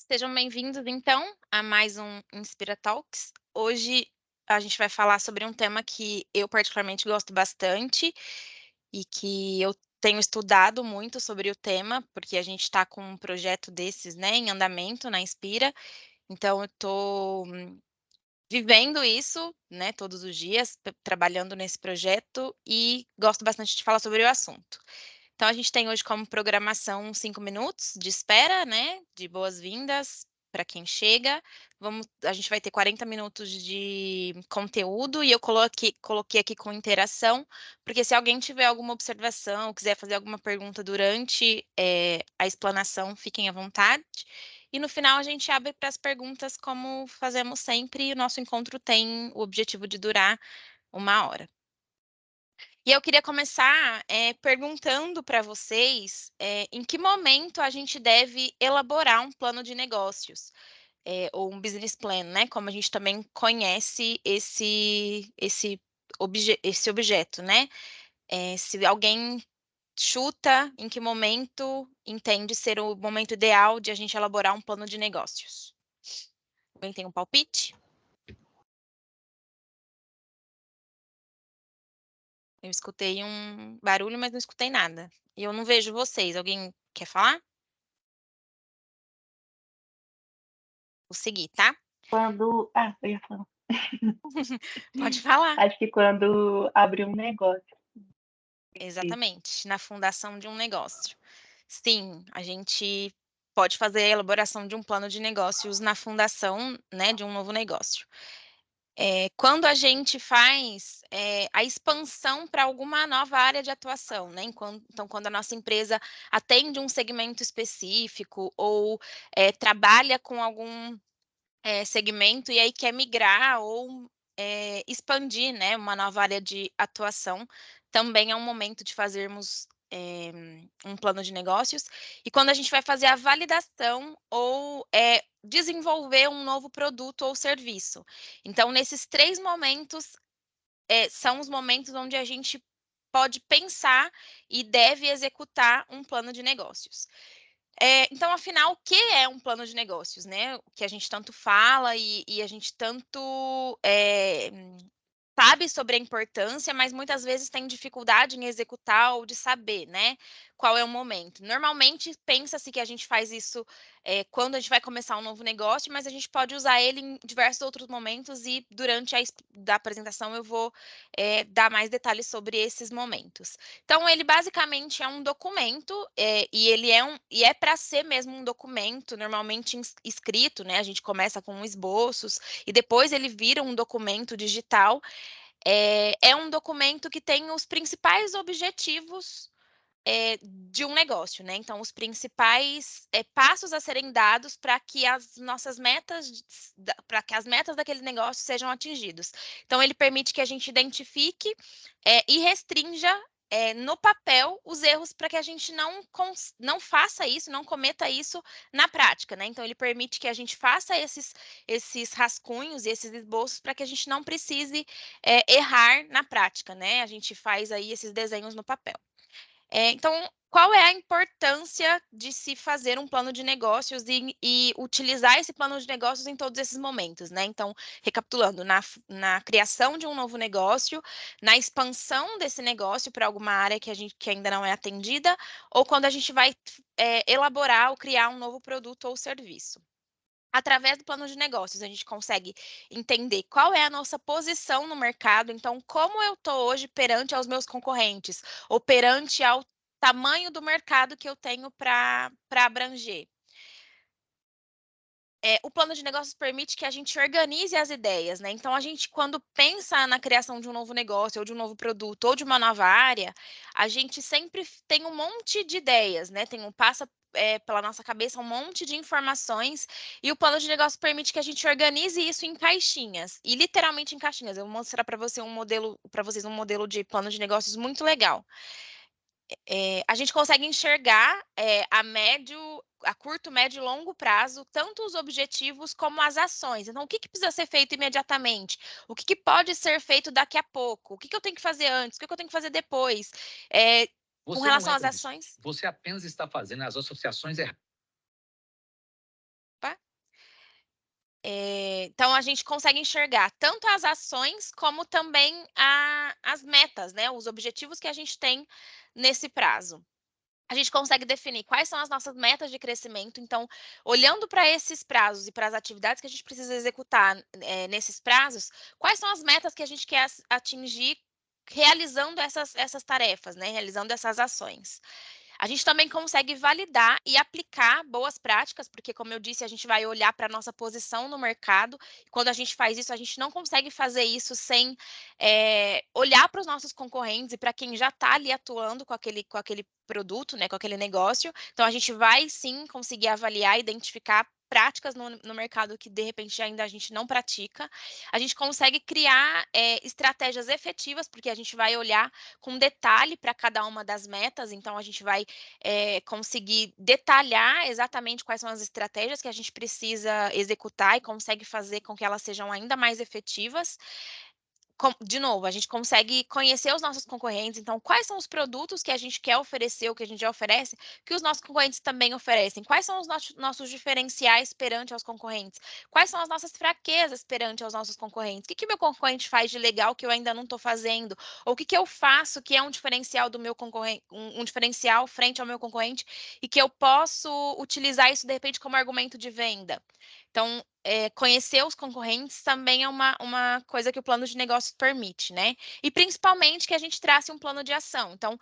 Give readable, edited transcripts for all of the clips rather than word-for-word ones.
Sejam bem-vindos, então, a mais um Inspira Talks. Hoje a gente vai falar sobre um tema que eu particularmente gosto bastante e que eu tenho estudado muito sobre o tema, porque a gente está com um projeto desses, né, em andamento na Inspira. Então, eu estou vivendo isso, né, todos os dias, trabalhando nesse projeto e gosto bastante de falar sobre o assunto. Então, a gente tem hoje como programação 5 minutos de espera, né, de boas-vindas para quem chega. A gente vai ter 40 minutos de conteúdo e eu coloquei aqui com interação, porque se alguém tiver alguma observação, quiser fazer alguma pergunta durante a explanação, fiquem à vontade. E no final a gente abre para as perguntas, como fazemos sempre, e o nosso encontro tem o objetivo de durar 1 hora. E eu queria começar perguntando para vocês em que momento a gente deve elaborar um plano de negócios, ou um business plan, né? Como a gente também conhece esse objeto, né? Se alguém chuta em que momento entende ser o momento ideal de a gente elaborar um plano de negócios. Alguém tem um palpite? Eu escutei um barulho, mas não escutei nada. E eu não vejo vocês. Alguém quer falar? Vou seguir, tá? Eu ia falar. Pode falar. Acho que quando abrir um negócio. Exatamente, na fundação de um negócio. Sim, a gente pode fazer a elaboração de um plano de negócios na fundação, né, de um novo negócio. Quando a gente faz a expansão para alguma nova área de atuação, né? Então, quando a nossa empresa atende um segmento específico ou trabalha com algum segmento e aí quer migrar ou expandir, né, uma nova área de atuação, também é um momento de fazermos um plano de negócios. E quando a gente vai fazer a validação ou desenvolver um novo produto ou serviço. Então, nesses 3 momentos, são os momentos onde a gente pode pensar e deve executar um plano de negócios. Então, afinal, o que é um plano de negócios, né? O que a gente tanto fala e a gente tanto sabe sobre a importância, mas muitas vezes tem dificuldade em executar ou de saber, né, qual é o momento. Normalmente pensa-se que a gente faz isso quando a gente vai começar um novo negócio, mas a gente pode usar ele em diversos outros momentos e durante da apresentação eu vou dar mais detalhes sobre esses momentos. Então, ele basicamente é um documento e ele é para ser mesmo um documento, normalmente escrito, né? A gente começa com esboços e depois ele vira um documento digital. É um documento que tem os principais objetivos de um negócio, né? Então, os principais passos a serem dados para que as nossas metas, para que as metas daquele negócio sejam atingidas. Então, ele permite que a gente identifique e restrinja no papel os erros para que a gente não faça isso, não cometa isso na prática, né? Então, ele permite que a gente faça esses rascunhos e esses esboços para que a gente não precise errar na prática, né? A gente faz aí esses desenhos no papel. Então, qual é a importância de se fazer um plano de negócios e utilizar esse plano de negócios em todos esses momentos, né? Então, recapitulando, na criação de um novo negócio, na expansão desse negócio para alguma área que ainda não é atendida, ou quando a gente vai elaborar ou criar um novo produto ou serviço. Através do plano de negócios, a gente consegue entender qual é a nossa posição no mercado, então, como eu estou hoje perante aos meus concorrentes, ou perante ao tamanho do mercado que eu tenho para abranger. O plano de negócios permite que a gente organize as ideias, né? Então, a gente, quando pensa na criação de um novo negócio, ou de um novo produto, ou de uma nova área, a gente sempre tem um monte de ideias, né? Passa pela nossa cabeça um monte de informações, e o plano de negócio permite que a gente organize isso em caixinhas, e literalmente em caixinhas. Eu vou mostrar para vocês um modelo de plano de negócios muito legal. A gente consegue enxergar a curto, médio e longo prazo, tanto os objetivos como as ações. Então, o que precisa ser feito imediatamente? O que pode ser feito daqui a pouco? O que eu tenho que fazer antes? O que eu tenho que fazer depois? Com Você não relação às entra nisso. ações. Você apenas está fazendo as associações erradas. Opa, Então a gente consegue enxergar tanto as ações como também as metas, né, os objetivos que a gente tem nesse prazo. A gente consegue definir quais são as nossas metas de crescimento, então, olhando para esses prazos e para as atividades que a gente precisa executar, nesses prazos, quais são as metas que a gente quer atingir realizando essas tarefas, né, realizando essas ações. A gente também consegue validar e aplicar boas práticas, porque, como eu disse, a gente vai olhar para a nossa posição no mercado. E quando a gente faz isso, a gente não consegue fazer isso sem olhar para os nossos concorrentes e para quem já está ali atuando com aquele produto, né, com aquele negócio. Então, a gente vai sim conseguir avaliar, identificar práticas no mercado que de repente ainda a gente não pratica. A gente consegue criar estratégias efetivas, porque a gente vai olhar com detalhe para cada uma das metas, então a gente vai conseguir detalhar exatamente quais são as estratégias que a gente precisa executar e consegue fazer com que elas sejam ainda mais efetivas. De novo, a gente consegue conhecer os nossos concorrentes, então quais são os produtos que a gente quer oferecer, ou que a gente já oferece, que os nossos concorrentes também oferecem? Quais são os nossos diferenciais perante aos concorrentes? Quais são as nossas fraquezas perante aos nossos concorrentes? O que meu concorrente faz de legal que eu ainda não estou fazendo? Ou o que eu faço que é um diferencial do meu concorrente, um diferencial frente ao meu concorrente e que eu posso utilizar isso de repente como argumento de venda? Então, conhecer os concorrentes também é uma coisa que o plano de negócios permite, né? E principalmente que a gente trace um plano de ação. Então,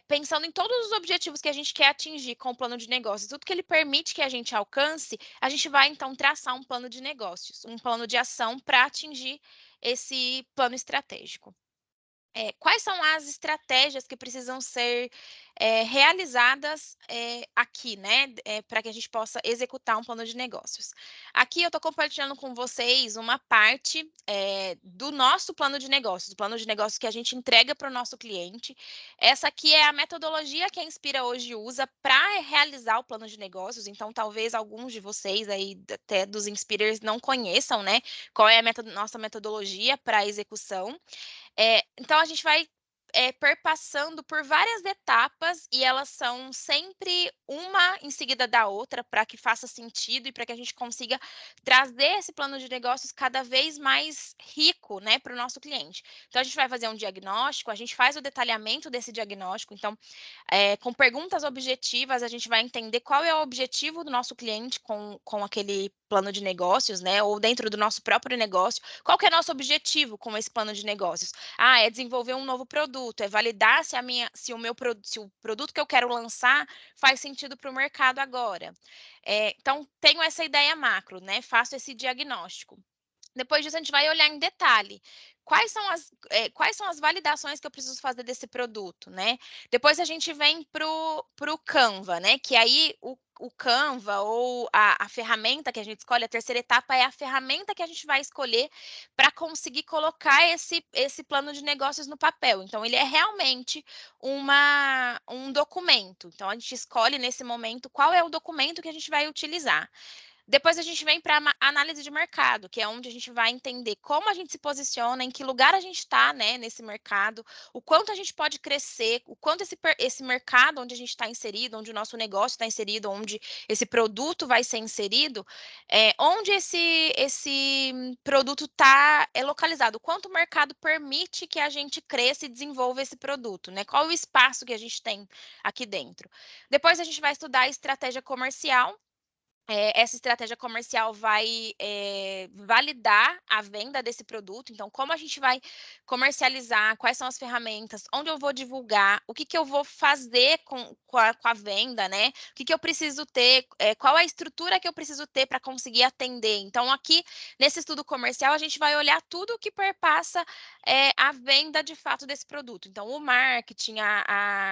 pensando em todos os objetivos que a gente quer atingir com o plano de negócios, tudo que ele permite que a gente alcance, a gente vai então traçar um plano de negócios, um plano de ação para atingir esse plano estratégico. Quais são as estratégias que precisam ser realizadas aqui, né, para que a gente possa executar um plano de negócios? Aqui eu estou compartilhando com vocês uma parte do nosso plano de negócios, do plano de negócios que a gente entrega para o nosso cliente. Essa aqui é a metodologia que a Inspira hoje usa para realizar o plano de negócios. Então, talvez alguns de vocês aí, até dos Inspirers, não conheçam, né, qual é a nossa metodologia para execução. Então a gente vai perpassando por várias etapas e elas são sempre uma em seguida da outra para que faça sentido e para que a gente consiga trazer esse plano de negócios cada vez mais rico, né, para o nosso cliente. Então a gente vai fazer um diagnóstico, a gente faz o detalhamento desse diagnóstico. Então, com perguntas objetivas, a gente vai entender qual é o objetivo do nosso cliente com aquele plano de negócios, né? Ou dentro do nosso próprio negócio, qual que é o nosso objetivo com esse plano de negócios? É desenvolver um novo produto, é validar se o produto que eu quero lançar faz sentido para o mercado agora. Então, tenho essa ideia macro, né? Faço esse diagnóstico. Depois disso, a gente vai olhar em detalhe. Quais são as validações que eu preciso fazer desse produto, né? Depois a gente vem pro Canva, né? Que aí o Canva ou a ferramenta que a gente escolhe, a terceira etapa é a ferramenta que a gente vai escolher para conseguir colocar esse plano de negócios no papel. Então, ele é realmente um documento. Então, a gente escolhe nesse momento qual é o documento que a gente vai utilizar. Depois a gente vem para a análise de mercado, que é onde a gente vai entender como a gente se posiciona, em que lugar a gente está, né, nesse mercado, o quanto a gente pode crescer, o quanto esse mercado onde a gente está inserido, onde o nosso negócio está inserido, onde esse produto vai ser inserido, onde esse produto está localizado, o quanto o mercado permite que a gente cresça e desenvolva esse produto, né? Qual o espaço que a gente tem aqui dentro. Depois a gente vai estudar a estratégia comercial. Essa estratégia comercial vai validar a venda desse produto. Então, como a gente vai comercializar, quais são as ferramentas, onde eu vou divulgar, o que eu vou fazer com a venda, né? O que eu preciso ter, qual a estrutura que eu preciso ter para conseguir atender. Então, aqui, nesse estudo comercial, a gente vai olhar tudo o que perpassa a venda de fato desse produto. Então, o marketing,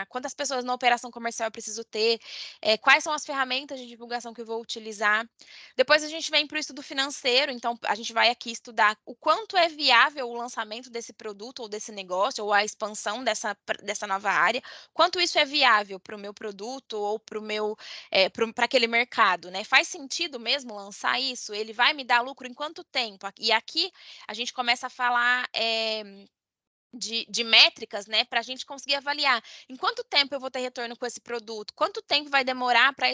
quantas pessoas na operação comercial eu preciso ter, quais são as ferramentas de divulgação que eu vou utilizar. Depois a gente vem para o estudo financeiro, então a gente vai aqui estudar o quanto é viável o lançamento desse produto ou desse negócio, ou a expansão dessa nova área, quanto isso é viável para o meu produto ou para aquele mercado, né? Faz sentido mesmo lançar isso? Ele vai me dar lucro em quanto tempo? E aqui a gente começa a falar de métricas, né, para a gente conseguir avaliar em quanto tempo eu vou ter retorno com esse produto, quanto tempo vai demorar para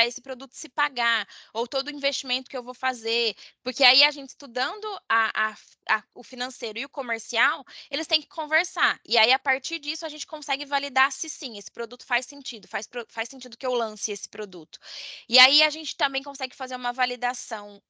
esse produto se pagar, ou todo o investimento que eu vou fazer, porque aí a gente estudando o financeiro e o comercial, eles têm que conversar, e aí a partir disso a gente consegue validar se sim, esse produto faz sentido, faz sentido que eu lance esse produto. E aí a gente também consegue fazer uma validação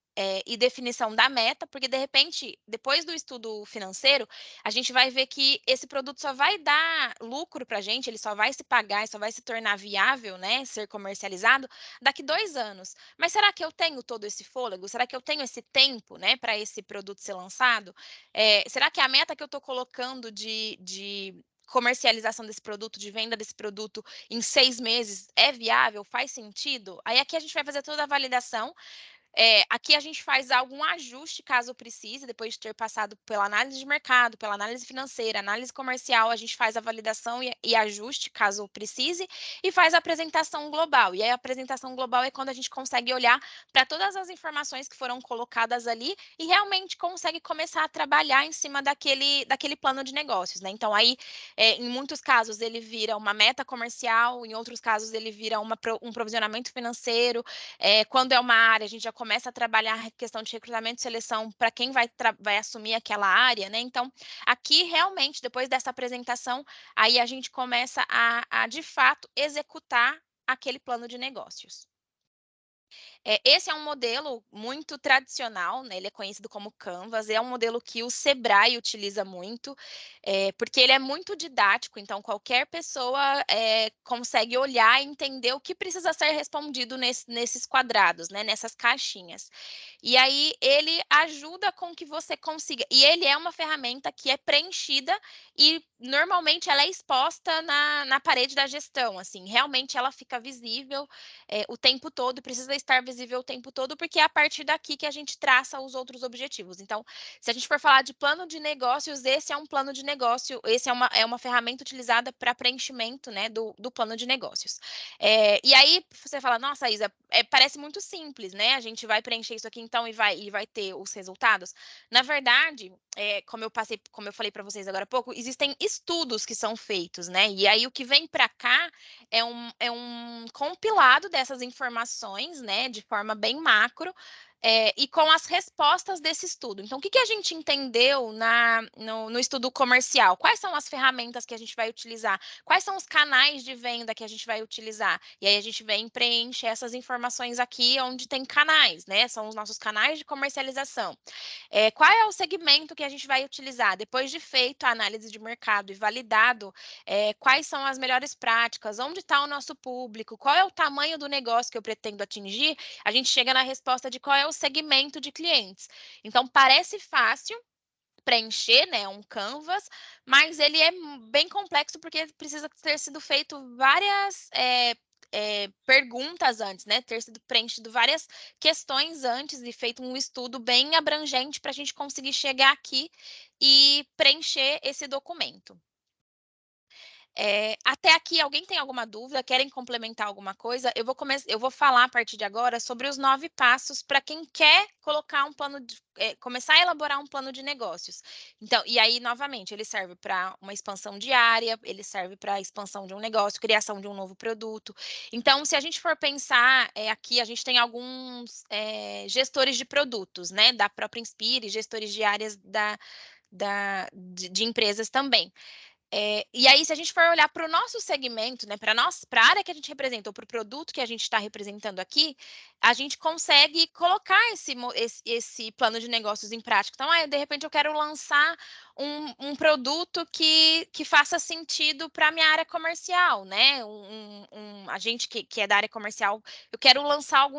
e definição da meta, porque de repente, depois do estudo financeiro, a gente vai ver que esse produto só vai dar lucro para a gente, ele só vai se pagar, só vai se tornar viável, né, ser comercializado daqui 2 anos. Mas será que eu tenho todo esse fôlego? Será que eu tenho esse tempo, né, para esse produto ser lançado? Será que a meta que eu estou colocando de comercialização desse produto, de venda desse produto em 6 meses é viável? Faz sentido? Aí aqui a gente vai fazer toda a validação aqui a gente faz algum ajuste caso precise, depois de ter passado pela análise de mercado, pela análise financeira, análise comercial, a gente faz a validação e ajuste caso precise, e faz a apresentação global. E aí a apresentação global é quando a gente consegue olhar para todas as informações que foram colocadas ali e realmente consegue começar a trabalhar em cima daquele plano de negócios, né? Então, aí, em muitos casos, ele vira uma meta comercial, em outros casos, ele vira um provisionamento financeiro, quando é uma área, a gente já começa a trabalhar a questão de recrutamento e seleção para quem vai assumir aquela área, né? Então, aqui realmente, depois dessa apresentação, aí a gente começa de fato, executar aquele plano de negócios. Esse é um modelo muito tradicional, né, ele é conhecido como Canvas, é um modelo que o Sebrae utiliza muito, porque ele é muito didático, então qualquer pessoa, consegue olhar e entender o que precisa ser respondido nesses quadrados, né, nessas caixinhas. E aí ele ajuda com que você consiga e ele é uma ferramenta que é preenchida e normalmente ela é exposta na parede da gestão, assim, realmente ela fica visível, o tempo todo, precisa estar visível o tempo todo, porque é a partir daqui que a gente traça os outros objetivos. Então, se a gente for falar de plano de negócios, esse é um plano de negócio, esse é uma ferramenta utilizada para preenchimento, né, do plano de negócios. E aí você fala, nossa, Isa, parece muito simples, né? A gente vai preencher isso aqui então e vai ter os resultados. Na verdade, como eu falei para vocês agora há pouco, existem estudos que são feitos, né? E aí o que vem para cá é um compilado dessas informações, né, de forma bem macro, e com as respostas desse estudo. Então, o que a gente entendeu no estudo comercial? Quais são as ferramentas que a gente vai utilizar? Quais são os canais de venda que a gente vai utilizar? E aí a gente vem e preenche essas informações aqui onde tem canais, né? São os nossos canais de comercialização. Qual é o segmento que a gente vai utilizar? Depois de feito a análise de mercado e validado, quais são as melhores práticas, onde está o nosso público, qual é o tamanho do negócio que eu pretendo atingir, a gente chega na resposta de qual é o segmento de clientes. Então, parece fácil preencher, né, um canvas, mas ele é bem complexo porque precisa ter sido feito várias perguntas antes, né, ter sido preenchido várias questões antes e feito um estudo bem abrangente para a gente conseguir chegar aqui e preencher esse documento. Até aqui, alguém tem alguma dúvida? Querem complementar alguma coisa? Eu vou falar a partir de agora sobre os 9 passos para quem quer colocar um plano começar a elaborar um plano de negócios. Então, e aí, novamente, ele serve para uma expansão diária, ele serve para a expansão de um negócio, criação de um novo produto. Então, se a gente for pensar, aqui a gente tem alguns gestores de produtos, né, da própria Inspire, gestores de áreas de empresas também. E aí, se a gente for olhar para o nosso segmento, né, para a área que a gente representa, ou para o produto que a gente está representando aqui, a gente consegue colocar esse plano de negócios em prática. Então, de repente, eu quero lançar um produto que faça sentido para a minha área comercial, né? A gente que é da área comercial, eu quero lançar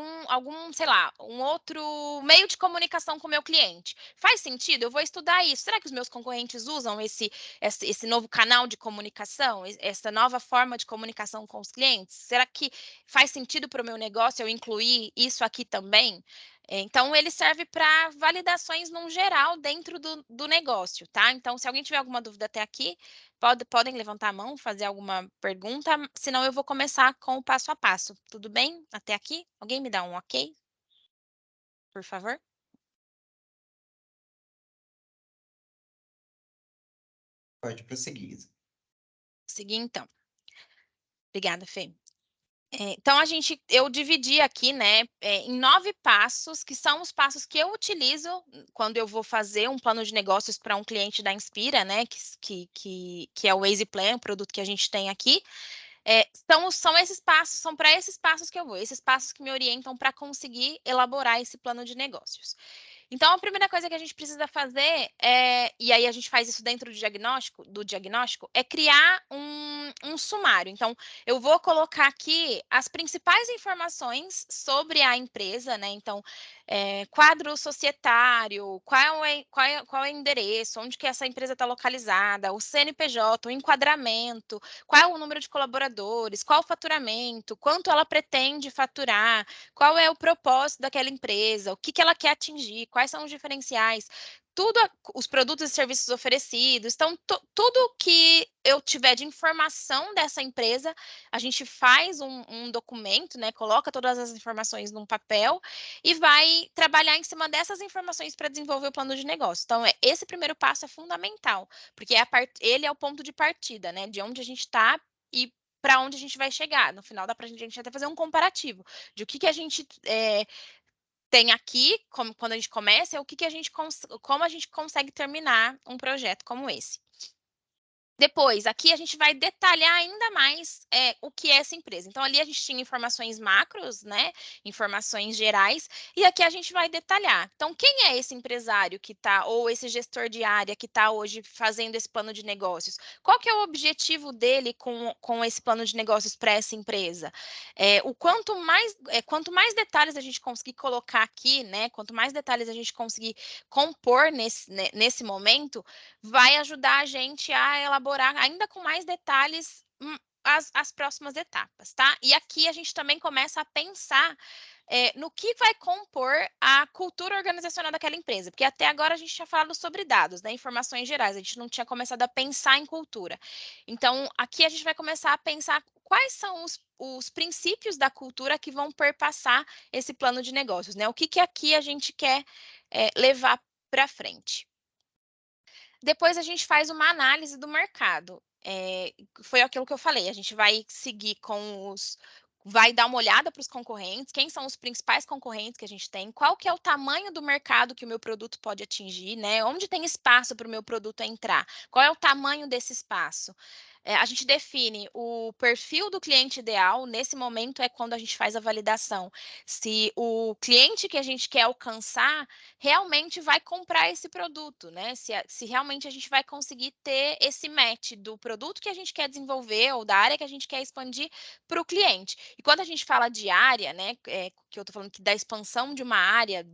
sei lá, um outro meio de comunicação com o meu cliente. Faz sentido? Eu vou estudar isso. Será que os meus concorrentes usam esse novo canal de comunicação, essa nova forma de comunicação com os clientes? Será que faz sentido para o meu negócio eu incluir isso aqui também? Então, ele serve para validações num geral dentro do negócio, tá? Então, se alguém tiver alguma dúvida até aqui, podem levantar a mão, fazer alguma pergunta, senão eu vou começar com o passo a passo. Tudo bem? Até aqui? Alguém me dá um ok, por favor? Pode prosseguir. Seguir então. Obrigada, Fê. Então, eu dividi aqui, né, em 9 passos, que são os passos que eu utilizo quando eu vou fazer um plano de negócios para um cliente da Inspira, né, que é o Easy Plan, o produto que a gente tem aqui. São esses passos, são para esses passos que eu vou, esses passos que me orientam para conseguir elaborar esse plano de negócios. Então, a primeira coisa que a gente precisa fazer e aí a gente faz isso dentro do diagnóstico, é criar um sumário. Então, eu vou colocar aqui as principais informações sobre a empresa, né? Então, quadro societário, qual é o endereço, onde que essa empresa está localizada, o CNPJ, o enquadramento, qual é o número de colaboradores, qual o faturamento, quanto ela pretende faturar, qual é o propósito daquela empresa, o que que ela quer atingir, quais são os diferenciais, os produtos e serviços oferecidos. Então, tudo que eu tiver de informação dessa empresa, a gente faz um documento, né? Coloca todas as informações num papel e vai trabalhar em cima dessas informações para desenvolver o plano de negócio. Então, esse primeiro passo é fundamental, porque ele é o ponto de partida, né? De onde a gente está e para onde a gente vai chegar. No final, dá para a gente até fazer um comparativo de o que a gente tem aqui, quando a gente começa, é o que a gente como a gente consegue terminar um projeto como esse. Depois, aqui a gente vai detalhar ainda mais o que é essa empresa. Então, ali a gente tinha informações macros, né? Informações gerais, e aqui a gente vai detalhar. Então, quem é esse empresário que está, ou esse gestor de área que está hoje fazendo esse plano de negócios? Qual que é o objetivo dele com esse plano de negócios para essa empresa? Quanto mais detalhes a gente conseguir colocar aqui, né? Quanto mais detalhes a gente conseguir compor nesse momento, vai ajudar a gente a elaborar ainda com mais detalhes as próximas etapas, tá? E aqui a gente também começa a pensar no que vai compor a cultura organizacional daquela empresa, porque até agora a gente tinha falado sobre dados, né, informações gerais, a gente não tinha começado a pensar em cultura. Então, aqui a gente vai começar a pensar quais são os princípios da cultura que vão perpassar esse plano de negócios, né? O que aqui a gente quer levar para frente. Depois a gente faz uma análise do mercado. Foi aquilo que eu falei, a gente vai seguir vai dar uma olhada para os concorrentes, quem são os principais concorrentes que a gente tem, qual que é o tamanho do mercado que o meu produto pode atingir, né? Onde tem espaço para o meu produto entrar? Qual é o tamanho desse espaço? A gente define o perfil do cliente ideal, nesse momento é quando a gente faz a validação. Se o cliente que a gente quer alcançar realmente vai comprar esse produto, né? Se realmente a gente vai conseguir ter esse match do produto que a gente quer desenvolver ou da área que a gente quer expandir para o cliente. E quando a gente fala de área, né? Que eu estou falando que da expansão de uma área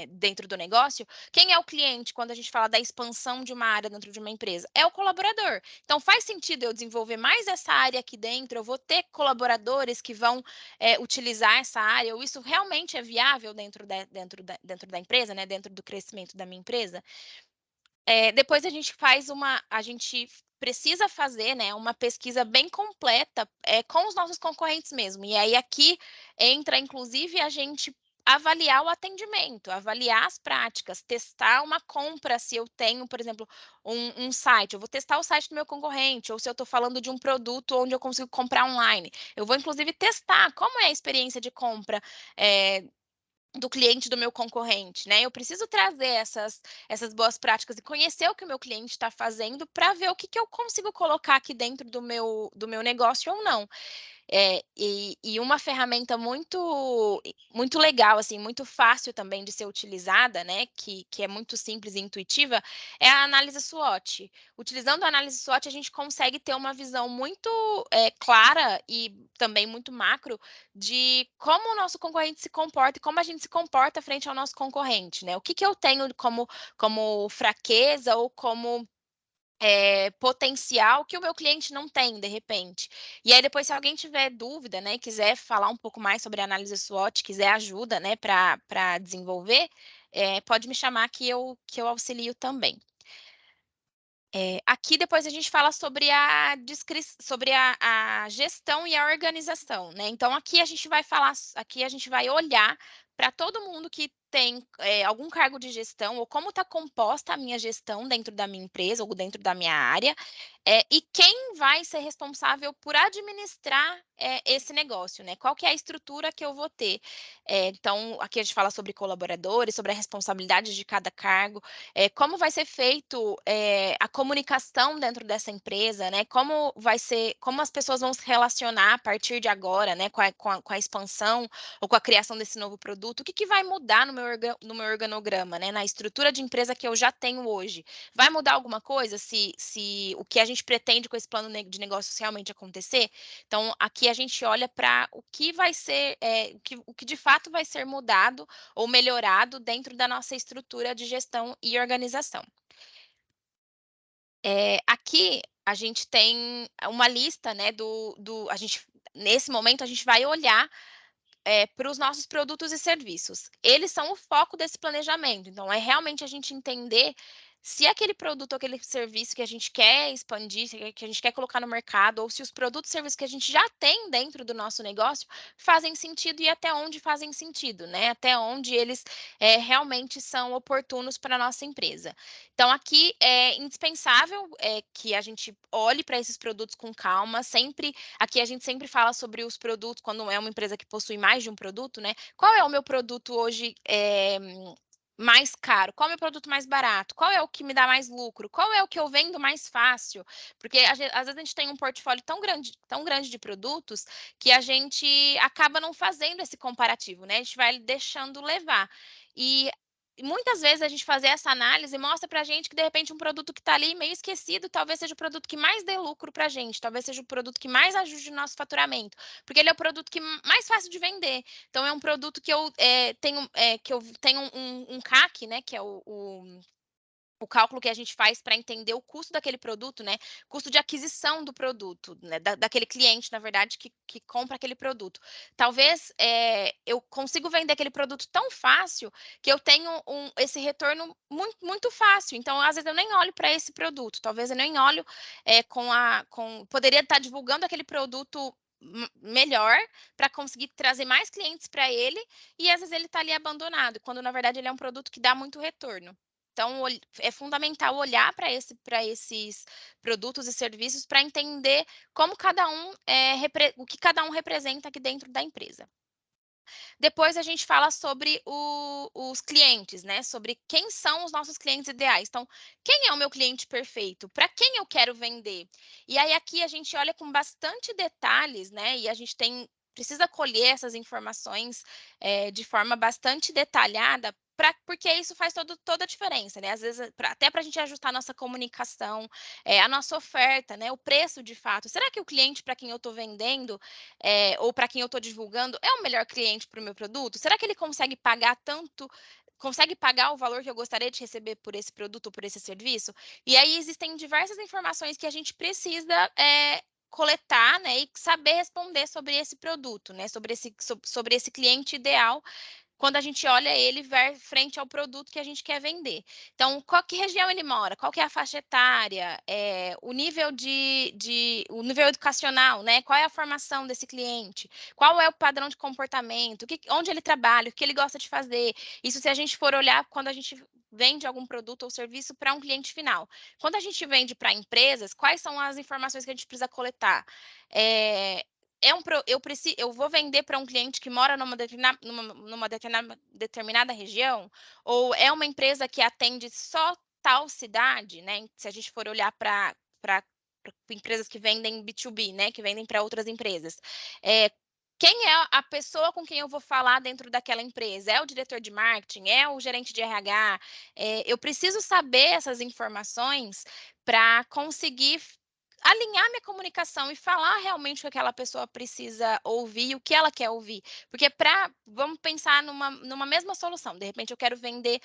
dentro do negócio, quem é o cliente quando a gente fala da expansão de uma área dentro de uma empresa? É o colaborador. Então, faz sentido eu desenvolver mais essa área aqui dentro, eu vou ter colaboradores que vão utilizar essa área, ou isso realmente é viável dentro da empresa, né? Dentro do crescimento da minha empresa. Depois a gente precisa fazer, né, uma pesquisa bem completa com os nossos concorrentes mesmo. E aí aqui entra, inclusive, a gente avaliar o atendimento, avaliar as práticas, testar uma compra, se eu tenho, por exemplo, um site, eu vou testar o site do meu concorrente, ou se eu estou falando de um produto onde eu consigo comprar online. Eu vou, inclusive, testar como é a experiência de compra do cliente do meu concorrente, né? Eu preciso trazer essas boas práticas e conhecer o que o meu cliente está fazendo para ver o que eu consigo colocar aqui dentro do meu negócio ou não. E uma ferramenta muito legal, assim, muito fácil também de ser utilizada, né? Que é muito simples e intuitiva, é a análise SWOT. Utilizando a análise SWOT, a gente consegue ter uma visão muito clara e também muito macro de como o nosso concorrente se comporta e como a gente se comporta frente ao nosso concorrente, né? O que eu tenho como fraqueza ou como potencial que o meu cliente não tem, de repente. E aí, depois, se alguém tiver dúvida, né, quiser falar um pouco mais sobre a análise SWOT, quiser ajuda, né, para desenvolver, pode me chamar que eu auxilio também. Aqui depois a gente fala sobre a gestão e a organização, né? Então aqui a gente vai olhar para todo mundo que tem algum cargo de gestão ou como está composta a minha gestão dentro da minha empresa ou dentro da minha área, e quem vai ser responsável por administrar esse negócio, né? Qual que é a estrutura que eu vou ter? Então, aqui a gente fala sobre colaboradores, sobre a responsabilidade de cada cargo, como vai ser feito a comunicação dentro dessa empresa, né? Como vai ser, como as pessoas vão se relacionar a partir de agora, né? Com a expansão ou com a criação desse novo produto, o que vai mudar no meu organograma, né? Na estrutura de empresa que eu já tenho hoje. Vai mudar alguma coisa se o que a gente pretende com esse plano de negócios realmente acontecer? Então, aqui a gente olha para o que vai ser, o que de fato vai ser mudado ou melhorado dentro da nossa estrutura de gestão e organização. Aqui a gente tem uma lista, né, nesse momento a gente vai olhar para os nossos produtos e serviços. Eles são o foco desse planejamento, então é realmente a gente entender se aquele produto ou aquele serviço que a gente quer expandir, que a gente quer colocar no mercado, ou se os produtos e serviços que a gente já tem dentro do nosso negócio fazem sentido e até onde fazem sentido, né? Até onde eles realmente são oportunos para a nossa empresa. Então, aqui é indispensável que a gente olhe para esses produtos com calma, sempre. Aqui a gente sempre fala sobre os produtos, quando é uma empresa que possui mais de um produto, né? Qual é o meu produto hoje mais caro? Qual é o meu produto mais barato? Qual é o que me dá mais lucro? Qual é o que eu vendo mais fácil? Porque às vezes a gente tem um portfólio tão grande de produtos que a gente acaba não fazendo esse comparativo, né? A gente vai deixando levar. E muitas vezes a gente fazer essa análise mostra para a gente que, de repente, um produto que está ali meio esquecido, talvez seja o produto que mais dê lucro para a gente, talvez seja o produto que mais ajude o nosso faturamento, porque ele é o produto que mais fácil de vender. Então, é um produto que eu tenho um CAC, né, que é o cálculo que a gente faz para entender o custo daquele produto, né? Custo de aquisição do produto, né? Daquele cliente, na verdade, que compra aquele produto. Talvez eu consigo vender aquele produto tão fácil que eu tenho esse retorno muito, muito fácil. Então, às vezes, eu nem olho para esse produto. Talvez eu nem olho poderia estar divulgando aquele produto melhor para conseguir trazer mais clientes para ele e às vezes ele está ali abandonado, quando na verdade ele é um produto que dá muito retorno. Então, é fundamental olhar para esses produtos e serviços para entender como o que cada um representa aqui dentro da empresa. Depois a gente fala sobre os clientes, né? Sobre quem são os nossos clientes ideais. Então, quem é o meu cliente perfeito? Para quem eu quero vender? E aí aqui a gente olha com bastante detalhes, né? E a gente precisa colher essas informações de forma bastante detalhada, porque isso faz toda a diferença, né? Às vezes, até para a gente ajustar a nossa comunicação, a nossa oferta, né? O preço de fato. Será que o cliente para quem eu estou vendendo ou para quem eu estou divulgando, é o melhor cliente para o meu produto? Será que ele consegue pagar o valor que eu gostaria de receber por esse produto ou por esse serviço? E aí existem diversas informações que a gente precisa coletar, né, e saber responder sobre esse produto, né, sobre esse cliente ideal quando a gente olha ele frente ao produto que a gente quer vender. Então, qual que região ele mora? Qual que é a faixa etária? O nível o nível educacional, né? Qual é a formação desse cliente? Qual é o padrão de comportamento? Onde ele trabalha? O que ele gosta de fazer? Isso se a gente for olhar quando a gente vende algum produto ou serviço para um cliente final. Quando a gente vende para empresas, quais são as informações que a gente precisa coletar? Eu vou vender para um cliente que mora numa determinada região, ou é uma empresa que atende só tal cidade, né? Se a gente for olhar para empresas que vendem B2B, né? Que vendem para outras empresas. Quem é a pessoa com quem eu vou falar dentro daquela empresa? É o diretor de marketing? É o gerente de RH? Eu preciso saber essas informações para conseguir alinhar minha comunicação e falar realmente o que aquela pessoa precisa ouvir, o que ela quer ouvir. Porque vamos pensar numa mesma solução. De repente, eu quero vender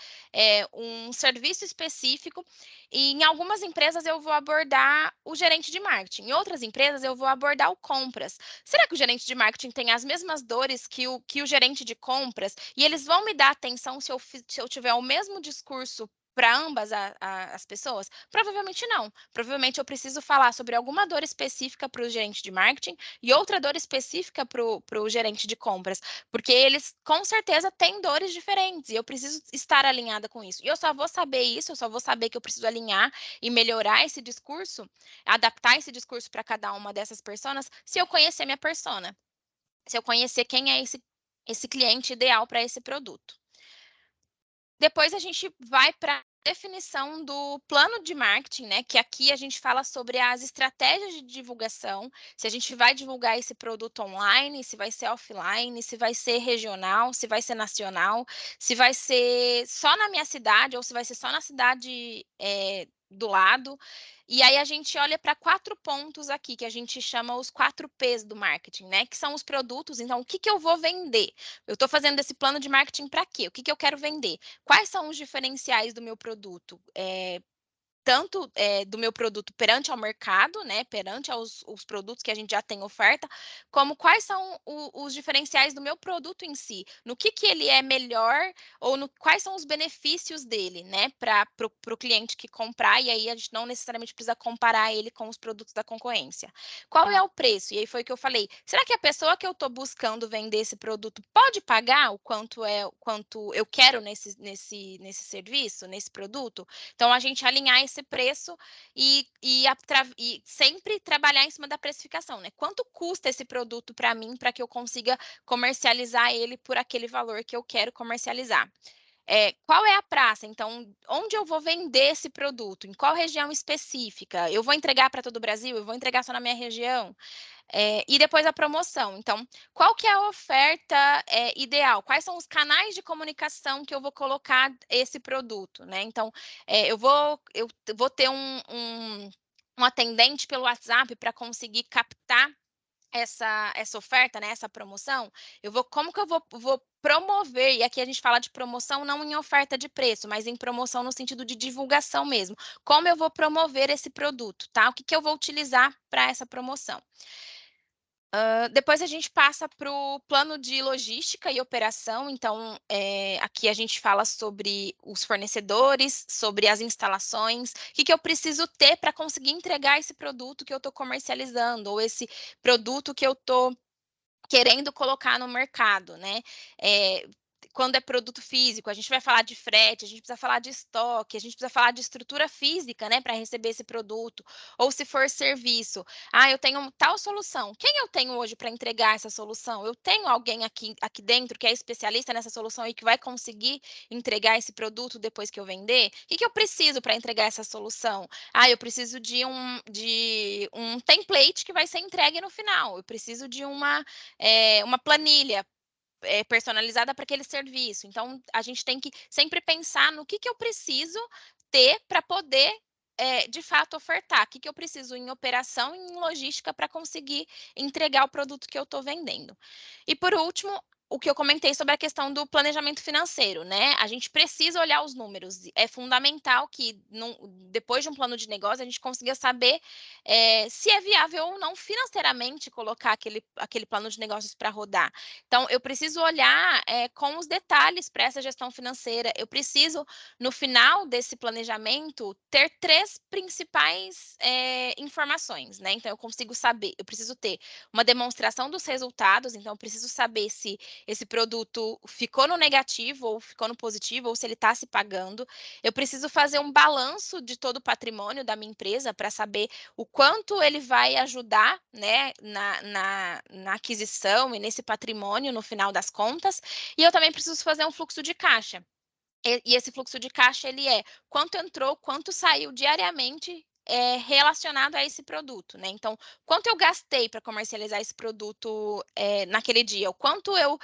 um serviço específico e em algumas empresas eu vou abordar o gerente de marketing. Em outras empresas, eu vou abordar o compras. Será que o gerente de marketing tem as mesmas dores que o gerente de compras? E eles vão me dar atenção se eu tiver o mesmo discurso para ambas as pessoas? Provavelmente não. Provavelmente eu preciso falar sobre alguma dor específica para o gerente de marketing e outra dor específica para o gerente de compras, porque eles com certeza têm dores diferentes e eu preciso estar alinhada com isso. E eu só vou saber isso, eu só vou saber que eu preciso alinhar e melhorar esse discurso, adaptar esse discurso para cada uma dessas pessoas, se eu conhecer minha persona, se eu conhecer quem é esse cliente ideal para esse produto. Depois a gente vai para a definição do plano de marketing, né? Que aqui a gente fala sobre as estratégias de divulgação, se a gente vai divulgar esse produto online, se vai ser offline, se vai ser regional, se vai ser nacional, se vai ser só na minha cidade ou se vai ser só na cidade do lado. E aí a gente olha para 4 pontos aqui, que a gente chama os 4 P's do marketing, né? Que são os produtos. Então, o que eu vou vender? Eu estou fazendo esse plano de marketing para quê? O que eu quero vender? Quais são os diferenciais do meu produto? Tanto do meu produto perante ao mercado, né, perante os produtos que a gente já tem oferta, como quais são os diferenciais do meu produto em si, no que ele é melhor ou quais são os benefícios dele, né, para o cliente que comprar, e aí a gente não necessariamente precisa comparar ele com os produtos da concorrência. Qual é o preço? E aí foi o que eu falei, será que a pessoa que eu estou buscando vender esse produto pode pagar o quanto eu quero nesse serviço, nesse produto? Então, a gente alinhar esse preço e sempre trabalhar em cima da precificação, né? Quanto custa esse produto para mim, para que eu consiga comercializar ele por aquele valor que eu quero comercializar? Qual é a praça? Então, onde eu vou vender esse produto? Em qual região específica? Eu vou entregar para todo o Brasil? Eu vou entregar só na minha região? E depois a promoção. Então, qual que é a oferta ideal? Quais são os canais de comunicação que eu vou colocar esse produto, né? Então, eu vou ter um atendente pelo WhatsApp para conseguir captar essa oferta, né, essa promoção, como que eu vou promover, e aqui a gente fala de promoção não em oferta de preço, mas em promoção no sentido de divulgação mesmo. Como eu vou promover esse produto, tá? O que eu vou utilizar para essa promoção? Depois a gente passa para o plano de logística e operação. Então, aqui a gente fala sobre os fornecedores, sobre as instalações, o que eu preciso ter para conseguir entregar esse produto que eu estou comercializando, ou esse produto que eu estou querendo colocar no mercado, né? Quando é produto físico, a gente vai falar de frete, a gente precisa falar de estoque, a gente precisa falar de estrutura física, né, para receber esse produto. Ou se for serviço, eu tenho tal solução. Quem eu tenho hoje para entregar essa solução? Eu tenho alguém aqui dentro que é especialista nessa solução e que vai conseguir entregar esse produto depois que eu vender? O que eu preciso para entregar essa solução? Eu preciso de um template que vai ser entregue no final. Eu preciso de uma planilha personalizada para aquele serviço. Então, a gente tem que sempre pensar no que eu preciso ter para poder, de fato, ofertar. O que eu preciso em operação e em logística para conseguir entregar o produto que eu estou vendendo. E, por último, o que eu comentei sobre a questão do planejamento financeiro, né? A gente precisa olhar os números. É fundamental que, depois de um plano de negócio, a gente consiga saber se é viável ou não financeiramente colocar aquele plano de negócios para rodar. Então, eu preciso olhar com os detalhes para essa gestão financeira. Eu preciso, no final desse planejamento, ter 3 principais informações, né? Então, eu preciso ter uma demonstração dos resultados, então, eu preciso saber se esse produto ficou no negativo ou ficou no positivo, ou se ele está se pagando. Eu preciso fazer um balanço de todo o patrimônio da minha empresa para saber o quanto ele vai ajudar, né, na aquisição e nesse patrimônio no final das contas. E eu também preciso fazer um fluxo de caixa. E esse fluxo de caixa, ele é quanto entrou, quanto saiu diariamente relacionado a esse produto, né? Então, quanto eu gastei para comercializar esse produto naquele dia, o quanto eu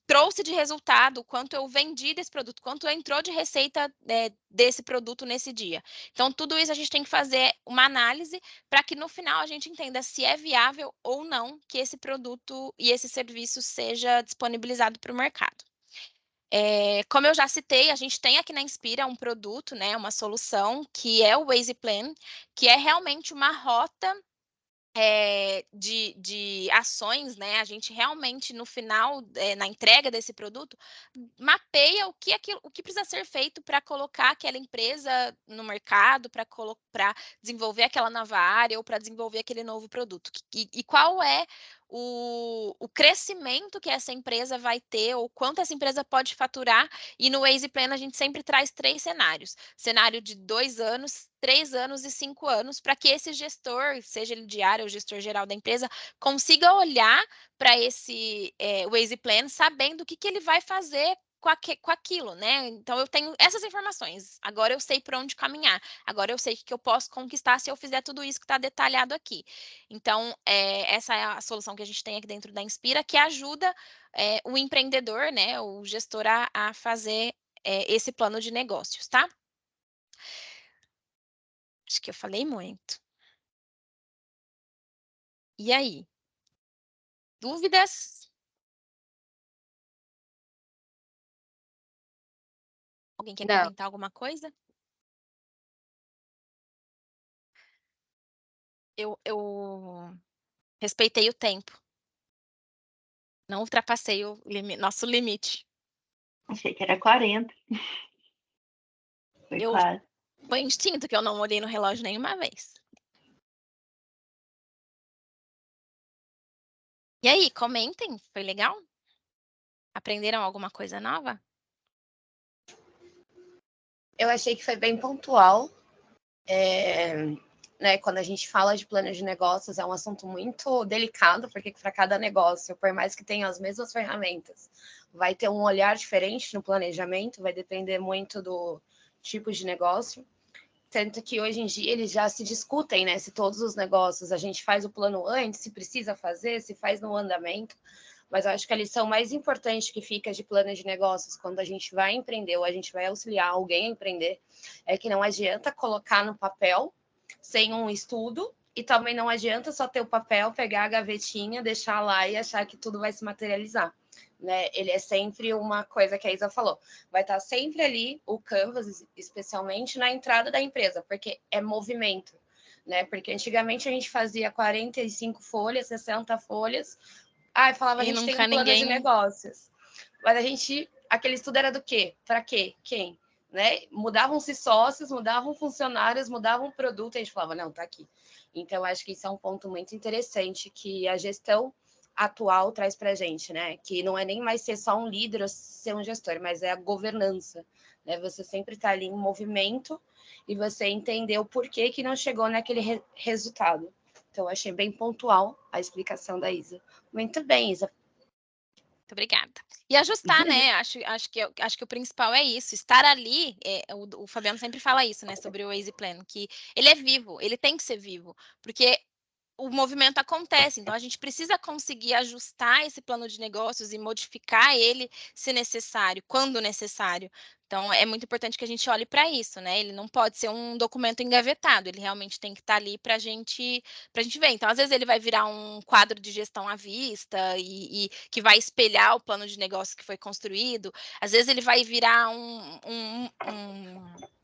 trouxe de resultado, quanto eu vendi desse produto, quanto entrou de receita desse produto nesse dia. Então, tudo isso a gente tem que fazer uma análise para que no final a gente entenda se é viável ou não que esse produto e esse serviço seja disponibilizado para o mercado. Como eu já citei, a gente tem aqui na Inspira um produto, né, uma solução, que é o Waze Plan, que é realmente uma rota de ações, né, a gente realmente no final, na entrega desse produto, mapeia o que precisa ser feito para colocar aquela empresa no mercado, para desenvolver aquela nova área ou para desenvolver aquele novo produto. E qual é o crescimento que essa empresa vai ter ou quanto essa empresa pode faturar. E no Waze Plan a gente sempre traz 3 cenários. Cenário de 2 anos, 3 anos e 5 anos, para que esse gestor, seja ele de área ou gestor geral da empresa, consiga olhar para esse Waze Plan sabendo o que ele vai fazer com aquilo, né? Então eu tenho essas informações. Agora eu sei por onde caminhar. Agora eu sei o que eu posso conquistar se eu fizer tudo isso que está detalhado aqui. Então, essa é a solução que a gente tem aqui dentro da Inspira, que ajuda o empreendedor, né, o gestor a fazer esse plano de negócios, tá? Acho que eu falei muito. E aí? Dúvidas? Alguém quer Não. comentar alguma coisa? Eu respeitei o tempo. Não ultrapassei o nosso limite. Achei que era 40. Foi quase. Foi instinto que eu não olhei no relógio nenhuma vez. E aí, comentem, foi legal? Aprenderam alguma coisa nova? Eu achei que foi bem pontual. Né, quando a gente fala de plano de negócios, é um assunto muito delicado, porque para cada negócio, por mais que tenha as mesmas ferramentas, vai ter um olhar diferente no planejamento, vai depender muito do tipo de negócio. Tanto que hoje em dia eles já se discutem, né? Se todos os negócios a gente faz o plano antes, se precisa fazer, se faz no andamento. Mas eu acho que a lição mais importante que fica de plano de negócios quando a gente vai empreender ou a gente vai auxiliar alguém a empreender é que não adianta colocar no papel sem um estudo e também não adianta só ter o papel, pegar a gavetinha, deixar lá e achar que tudo vai se materializar. Né? Ele é sempre uma coisa que a Isa falou, vai estar sempre ali o Canvas, especialmente na entrada da empresa, porque é movimento, né? Porque antigamente a gente fazia 45 folhas, 60 folhas, falava a E gente tem nunca um plano de ninguém. negócios, mas aquele estudo era do quê? Para quê? Quem? Né? Mudavam-se sócios, mudavam funcionários, mudavam produto, e a gente falava, não, tá aqui. Então, acho que isso é um ponto muito interessante que a gestão atual traz para a gente, né? Que não é nem mais ser só um líder ou ser um gestor, mas é a governança, né? Você sempre está ali em movimento e você entender o porquê que não chegou naquele resultado. Então, achei bem pontual a explicação da Isa. Muito bem, Isa. Muito obrigada. E ajustar, né? Acho que o principal é isso, estar ali. O Fabiano sempre fala isso, né? Sobre o Waze Plan, que ele é vivo, ele tem que ser vivo, porque o movimento acontece, então a gente precisa conseguir ajustar esse plano de negócios e modificar ele se necessário, quando necessário. Então é muito importante que a gente olhe para isso, né? Ele não pode ser um documento engavetado, ele realmente tem que estar ali para a gente ver. Então, às vezes, ele vai virar um quadro de gestão à vista e que vai espelhar o plano de negócio que foi construído. Às vezes ele vai virar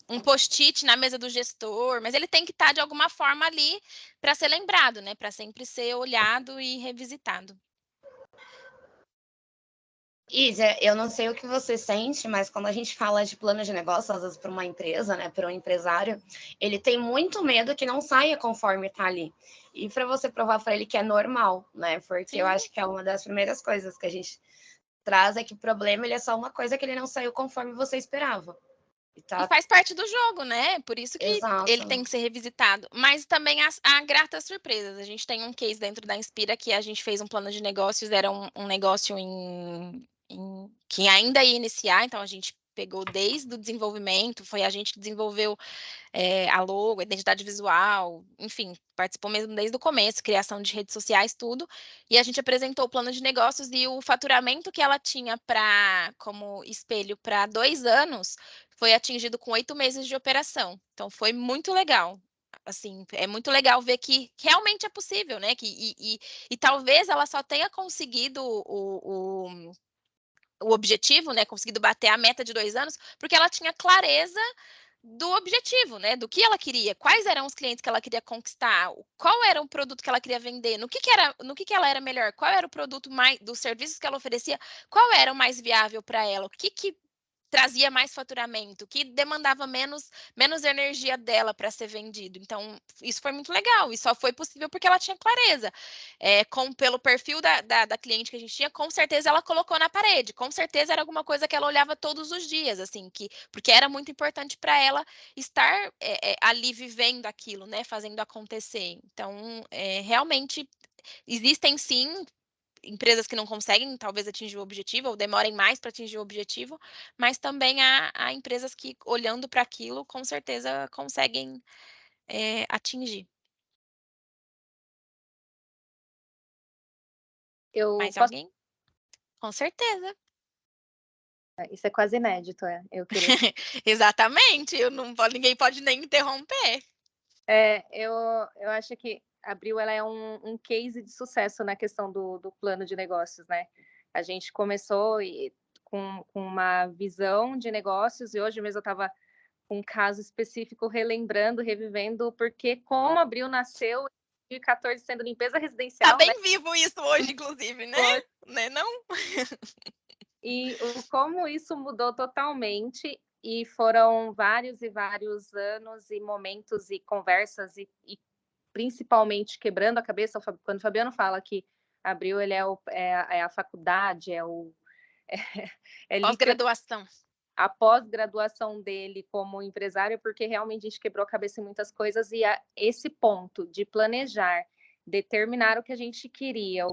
um post-it na mesa do gestor, mas ele tem que estar de alguma forma ali para ser lembrado, né? Para sempre ser olhado e revisitado. Isa, eu não sei o que você sente, mas quando a gente fala de plano de negócio, às vezes para uma empresa, né, para um empresário, ele tem muito medo que não saia conforme está ali. E para você provar para ele que é normal, né? Porque Sim. eu acho que é uma das primeiras coisas que a gente traz é que o problema ele é só uma coisa que ele não saiu conforme você esperava. E faz parte do jogo, né? Por isso que ele tem Exato. que ser revisitado. Mas também há gratas surpresas. A gente tem um case dentro da Inspira que a gente fez um plano de negócios, era um negócio que ainda ia iniciar, então a gente pegou desde o desenvolvimento, foi a gente que desenvolveu a logo, a identidade visual, enfim, participou mesmo desde o começo, criação de redes sociais, tudo. E a gente apresentou o plano de negócios e o faturamento que ela tinha como espelho para 2 anos foi atingido com 8 meses de operação. Então foi muito legal. Assim, é muito legal ver que realmente é possível, né? E talvez ela só tenha conseguido o objetivo, né? Conseguido bater a meta de 2 anos, porque ela tinha clareza do objetivo, né? Do que ela queria, quais eram os clientes que ela queria conquistar, qual era o produto que ela queria vender, no que ela era melhor, qual era o produto mais dos serviços que ela oferecia, qual era o mais viável para ela, o que trazia mais faturamento, que demandava menos energia dela para ser vendido. Então, isso foi muito legal, e só foi possível porque ela tinha clareza. Pelo perfil da cliente que a gente tinha, com certeza ela colocou na parede, com certeza era alguma coisa que ela olhava todos os dias, assim, porque era muito importante para ela estar ali vivendo aquilo, né, fazendo acontecer. Então, realmente, existem sim empresas que não conseguem talvez atingir o objetivo ou demorem mais para atingir o objetivo, mas também há empresas que, olhando para aquilo, com certeza conseguem atingir. Eu Mais posso. alguém? Com certeza. Isso é quase inédito, eu queria. Exatamente, ninguém pode nem interromper. Eu acho que a Abril ela é um case de sucesso na questão do plano de negócios, né? A gente começou com uma visão de negócios e hoje mesmo eu estava com um caso específico relembrando, revivendo, porque como a Abril nasceu em 2014 sendo limpeza Tá residencial, né? bem vivo isso hoje, inclusive, né? Hoje. Né, não? E como isso mudou totalmente, e foram vários e vários anos e momentos e conversas e principalmente quebrando a cabeça, quando o Fabiano fala que Abril ele é a faculdade, é literalmente Pós-graduação. a pós-graduação dele como empresário, porque realmente a gente quebrou a cabeça em muitas coisas e esse ponto de planejar, determinar o que a gente queria,